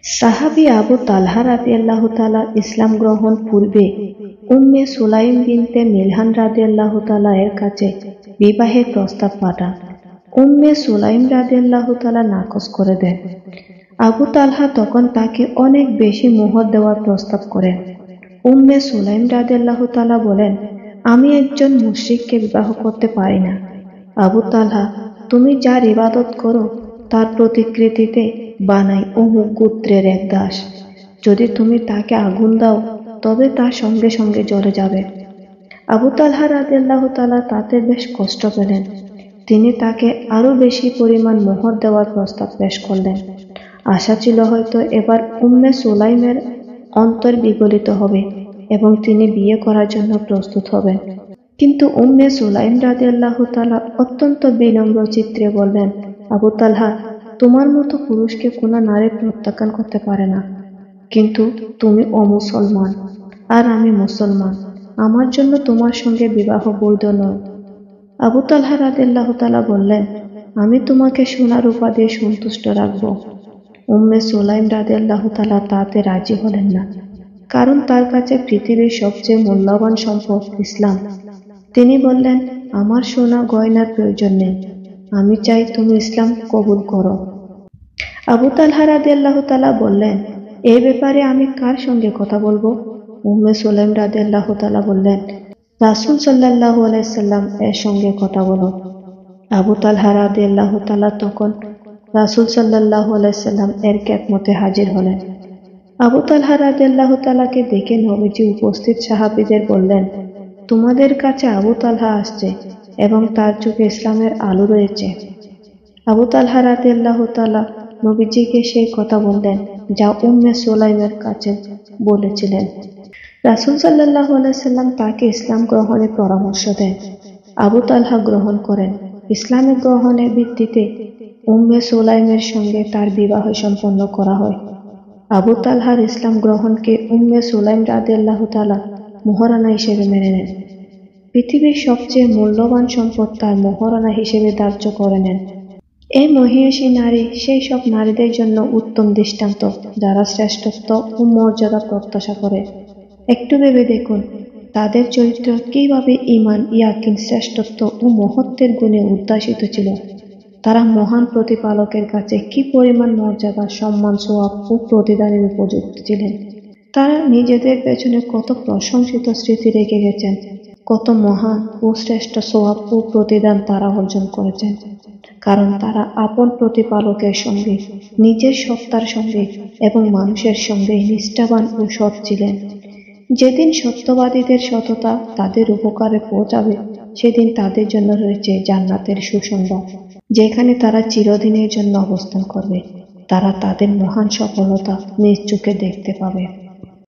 সাহাবী আবু তালহা রাদিয়াল্লাহু তাআলা ইসলাম গ্রহণ পূর্বে উম্মে সুলাইম বিনতে মিলহান রাদিয়াল্লাহু তাআলা এর কাছে বিবাহের প্রস্তাব পাঠান। উম্মে সুলাইম রাদিয়াল্লাহু তাআলা নাকচ করে দেন। আবু তালহা তখন তাকে অনেক বেশি মোহর দেওয়ার প্রস্তাব করেন। উম্মে সুলাইম রাদিয়াল্লাহু তাআলা বলেন, আমি একজন মুশরিককে বিবাহ করতে পারি না। আবু তালহা, তুমি যার ইবাদত করো তার প্রতিকৃতিতে বানাই অমুক গোত্রের এক দাস। যদি তুমি তাকে আগুন দাও তবে তার সঙ্গে সঙ্গে জ্বলে যাবে। আবু তালহা রাদিয়াল্লাহু তাআলা তাতে বেশ কষ্ট পেলেন। তিনি তাকে আরো বেশি পরিমাণ মোহর দেওয়ার প্রস্তাব পেশ করলেন। আশা ছিল হয়তো এবার উম্মে সুলাইমের অন্তর বিগলিত হবে এবং তিনি বিয়ে করার জন্য প্রস্তুত হবেন। কিন্তু উম্মে সুলাইম রাদিয়াল্লাহু তাআলা অত্যন্ত বিনম্র চিত্রে বললেন, আবু তালহা, তোমার মতো পুরুষকে কোনো নারী প্রত্যাখ্যান করতে পারে না। কিন্তু তুমি অমুসলমান আর আমি মুসলমান, আমার জন্য তোমার সঙ্গে বিবাহ বৈধ নয়। আবু তালহা রাদিয়াল্লাহু তাআলা বললেন, আমি তোমাকে সোনা রূপা দিয়ে সন্তুষ্ট রাখব। উম্মে সুলাইম রাদিয়াল্লাহু তাআলা তাতে রাজি হলেন না, কারণ তার কাছে পৃথিবীর সবচেয়ে মূল্যবান সম্পদ ইসলাম। তিনি বললেন, আমার সোনা গয়নার প্রয়োজন নেই, আমি চাই তুমি ইসলাম কবুল করো। আবু তালহা রাদিয়াল্লাহু তাআলা বললেন, এই ব্যাপারে আমি কার সঙ্গে কথা বলবো? উম্মে সুলাইম রাদিয়াল্লাহু তাআলা বললেন, রাসূল সাল্লাল্লাহু আলাইহি সাল্লাম এর সঙ্গে কথা বলো। আবু তালহা রাদিয়াল্লাহু তাআলা তখন রাসূল সাল্লাল্লাহু আলাইহি সাল্লাম এর খেদমতে হাজির হলেন। আবু তালহা রাদিয়াল্লাহু তাআলাকে দেখে নবীজি উপস্থিত সাহাবীদের বললেন, তোমাদের কাছে আবু তালহা আসছে এবং তার চোখে ইসলামের আলো রয়েছে। আবু তালহা রাদিয়াল্লাহু তাআলা নবীজিকে সেই কথা বললেন যা উম্মে সুলাইমের কাছে বলেছিলেন। রাসূল সাল্লাল্লাহু আলাইহি সাল্লাম তাকে ইসলাম গ্রহণের পরামর্শ দেন। আবু তালহা গ্রহণ করেন। ইসলামে গ্রহণের ভিত্তিতে উম্মে সুলাইমের সঙ্গে তার বিবাহ সম্পন্ন করা হয়। আবু তালহার ইসলাম গ্রহণকে উম্মে সুলাইম রাদিয়াল্লাহু তাআলা মোহরানা হিসেবে মেনে নেন। পৃথিবীর সবচেয়ে মূল্যবান সম্পদ তার মোহরানা হিসেবে ধার্য করে নেন। এই মহিয়সী নারী সেই সব নারীদের জন্য উত্তম দৃষ্টান্ত যারা শ্রেষ্ঠত্ব ও মর্যাদা প্রত্যাশা করে। একটু ভেবে দেখুন, তাদের চরিত্র কিভাবে ঈমান, ইয়াকিন, শ্রেষ্ঠত্ব ও মহত্বের গুণে উদ্ভাসিত ছিল। তারা মহান প্রতিপালকের কাছে কি পরিমাণ মর্যাদা, সম্মান, সওয়াব ও প্রতিদানের উপযুক্ত ছিলেন। তারা নিজেদের পেছনে কত প্রশংসিত স্মৃতি রেখে গেছেন, কত মহান ও শ্রেষ্ঠ সওয়াব ও প্রতিদান তারা অর্জন করেছেন, কারণ তারা আপন প্রতিপালকের সঙ্গে, নিজের সত্তার সঙ্গে এবং মানুষের সঙ্গে নিষ্ঠাবান ও সৎ ছিলেন। যেদিন সত্যবাদীদের সততা তাদের উপকারে পৌঁছাবে, সেদিন তাদের জন্য রয়েছে জান্নাতের সুসংবাদ, যেখানে তারা চিরদিনের জন্য অবস্থান করবে। তারা তাদের মহান সফলতা নিজ চোখে দেখতে পাবে।